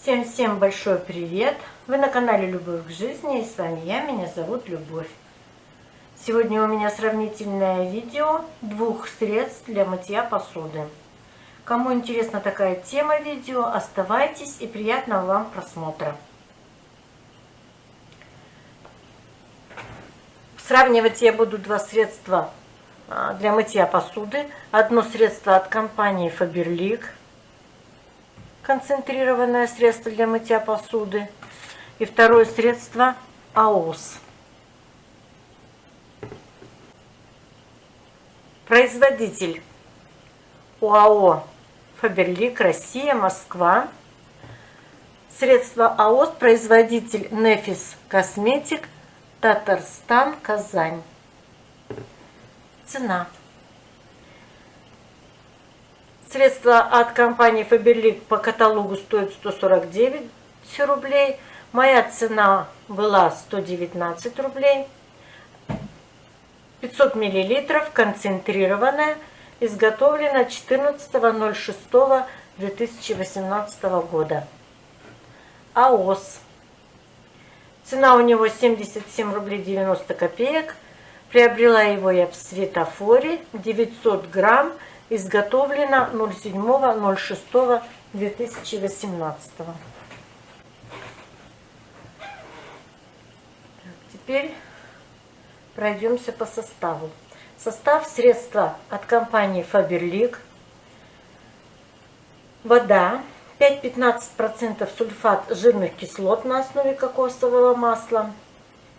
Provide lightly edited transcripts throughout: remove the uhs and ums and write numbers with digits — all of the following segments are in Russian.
Всем большой привет! Вы на канале Любовь к жизни, и с вами меня зовут Любовь. Сегодня у меня сравнительное видео двух средств для мытья посуды. Кому интересна такая тема видео, оставайтесь и приятного вам просмотра. Сравнивать я буду два средства для мытья посуды. Одно средство от компании Faberlic, концентрированное средство для мытья посуды, и второе средство AOS. Производитель ОАО Faberlic, Россия, Москва. Средство AOS производитель Nefis Косметик, Татарстан, Казань. Цена. Средство от компании Faberlic по каталогу стоит 149 рублей. Моя цена была 119 рублей. 500 миллилитров, концентрированная, изготовлена 14.06.2018 года. AOS. Цена у него 77 рублей 90 копеек. Приобрела его я в Светофоре. 900 грамм. Изготовлено 07.06.2018. Теперь пройдемся по составу. Состав средства от компании Faberlic. Вода 5-15% сульфат жирных кислот на основе кокосового масла,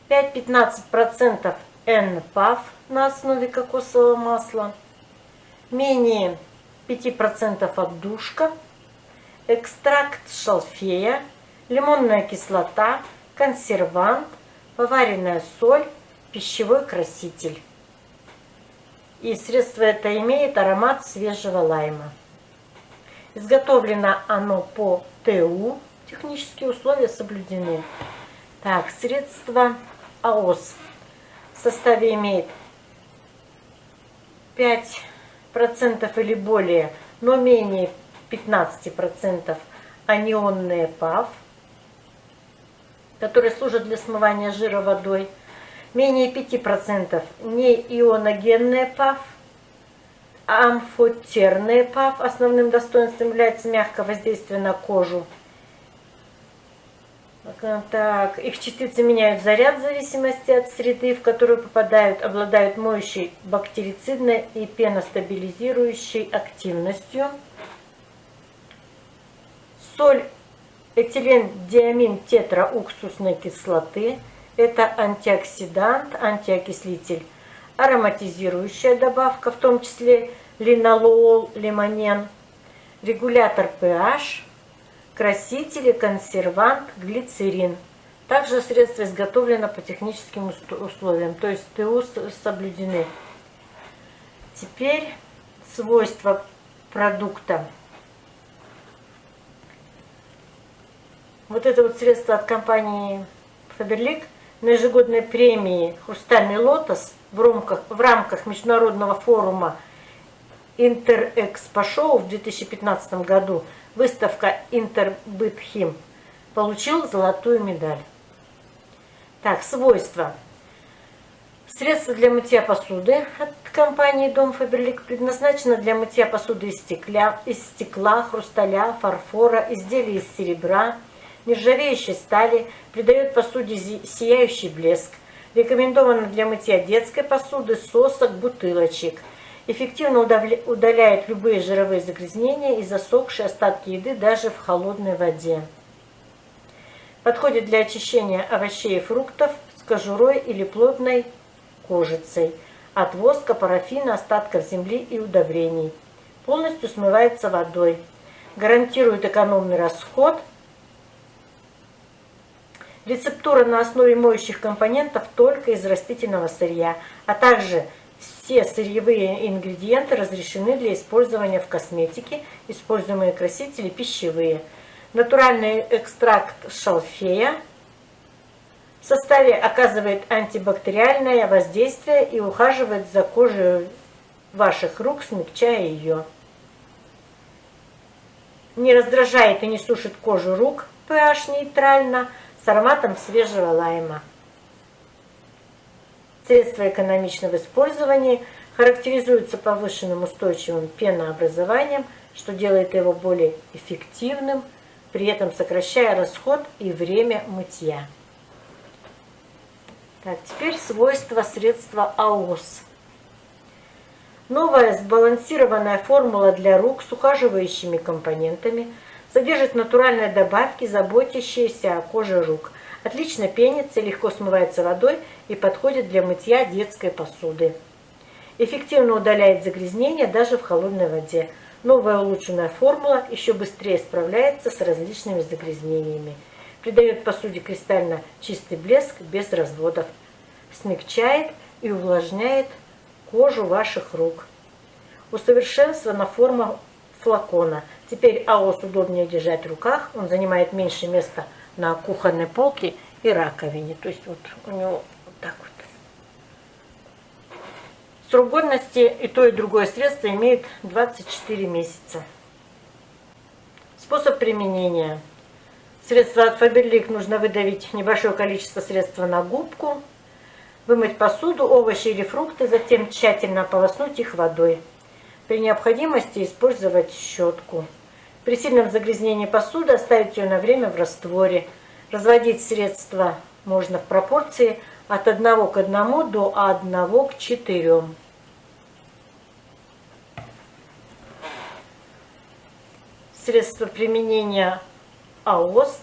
5-15% НПАФ на основе кокосового масла, менее 5% отдушка, экстракт шалфея, лимонная кислота, консервант, поваренная соль, пищевой краситель. И средство это имеет аромат свежего лайма. Изготовлено оно по ТУ, технические условия соблюдены. Так, средство AOS в составе имеет 5% или более, но менее 15% анионные ПАФ, которые служат для смывания жира водой, менее 5% неионогенные ПАФ, амфотерные ПАФ. Основным достоинством является мягкое воздействие на кожу. Так, их частицы меняют заряд в зависимости от среды, в которую попадают, обладают моющей, бактерицидной и пеностабилизирующей активностью. Соль этилендиамин тетрауксусной кислоты. Это антиоксидант, антиокислитель, ароматизирующая добавка, в том числе линолеол, лимонен, регулятор pH, красители, консервант, глицерин. Также средство изготовлено по техническим условиям, то есть ТУ соблюдены. Теперь свойства продукта. Вот это вот средство от компании Faberlic на ежегодной премии «Хрустальный лотос» в рамках международного форума Интерэкспо-шоу в 2015 году, выставка Интербытхим, получил золотую медаль. Так, свойства. Средство для мытья посуды от компании Дом Faberlic предназначено для мытья посуды из стекла, хрусталя, фарфора, изделий из серебра, нержавеющей стали, придает посуде сияющий блеск. Рекомендовано для мытья детской посуды, сосок, бутылочек. Эффективно удаляет любые жировые загрязнения и засохшие остатки еды даже в холодной воде. Подходит для очищения овощей и фруктов с кожурой или плотной кожицей от воска, парафина, остатков земли и удобрений. Полностью смывается водой. Гарантирует экономный расход. Рецептура на основе моющих компонентов только из растительного сырья, а также все сырьевые ингредиенты разрешены для использования в косметике, используемые красители пищевые. Натуральный экстракт шалфея в составе оказывает антибактериальное воздействие и ухаживает за кожей ваших рук, смягчая ее. не раздражает и не сушит кожу рук, pH нейтрально, с ароматом свежего лайма. Средство экономично в использовании, характеризуется повышенным устойчивым пенообразованием, что делает его более эффективным, при этом сокращая расход и время мытья. Так, теперь свойства средства АОС. Новая сбалансированная формула для рук с ухаживающими компонентами содержит натуральные добавки, заботящиеся о коже рук. Отлично пенится, легко смывается водой и подходит для мытья детской посуды. Эффективно удаляет загрязнения даже в холодной воде. Новая улучшенная формула еще быстрее справляется с различными загрязнениями. Придает посуде кристально чистый блеск без разводов. Смягчает и увлажняет кожу ваших рук. Усовершенствована форма флакона. Теперь АОС удобнее держать в руках. Он занимает меньше места на кухонной полке и раковине. То есть вот у него вот так вот. Срок годности и то, и другое средство имеет 24 месяца. Способ применения. Средство от Faberlic нужно выдавить небольшое количество средства на губку, вымыть посуду, овощи или фрукты, затем тщательно ополоснуть их водой. При необходимости использовать щетку. При сильном загрязнении посуды оставить ее на время в растворе. Разводить средство можно в пропорции от 1 к 1 до 1 к 4. Средство применения АОС.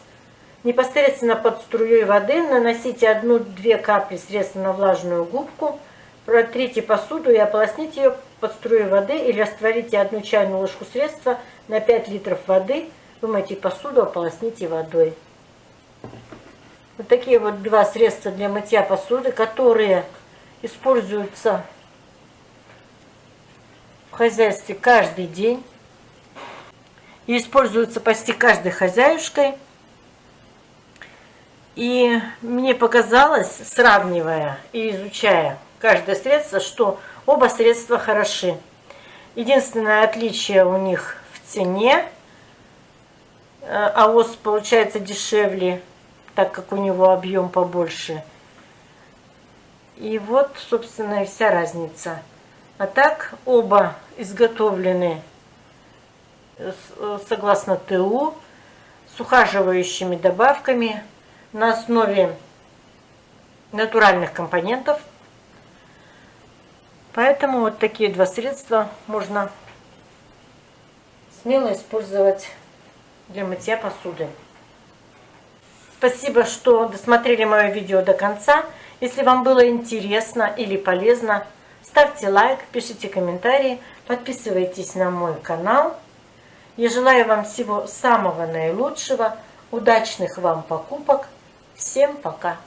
Непосредственно под струей воды наносите 1-2 капли средства на влажную губку, протрите посуду и ополосните ее под струей воды или растворите 1 чайную ложку средства на 5 литров воды, вымойте посуду, ополосните водой. Вот такие вот два средства для мытья посуды, которые используются в хозяйстве каждый день и используются почти каждой хозяюшкой. И мне показалось, сравнивая и изучая каждое средство, что оба средства хороши. Единственное отличие у них в цене. АОС получается дешевле, так как у него объем побольше. И вот, собственно, и вся разница. А так, оба изготовлены согласно ТУ, с ухаживающими добавками, на основе натуральных компонентов. Поэтому вот такие два средства можно смело использовать для мытья посуды. Спасибо, что досмотрели мое видео до конца. Если вам было интересно или полезно, ставьте лайк, пишите комментарии, подписывайтесь на мой канал. Я желаю вам всего самого наилучшего, удачных вам покупок. Всем пока!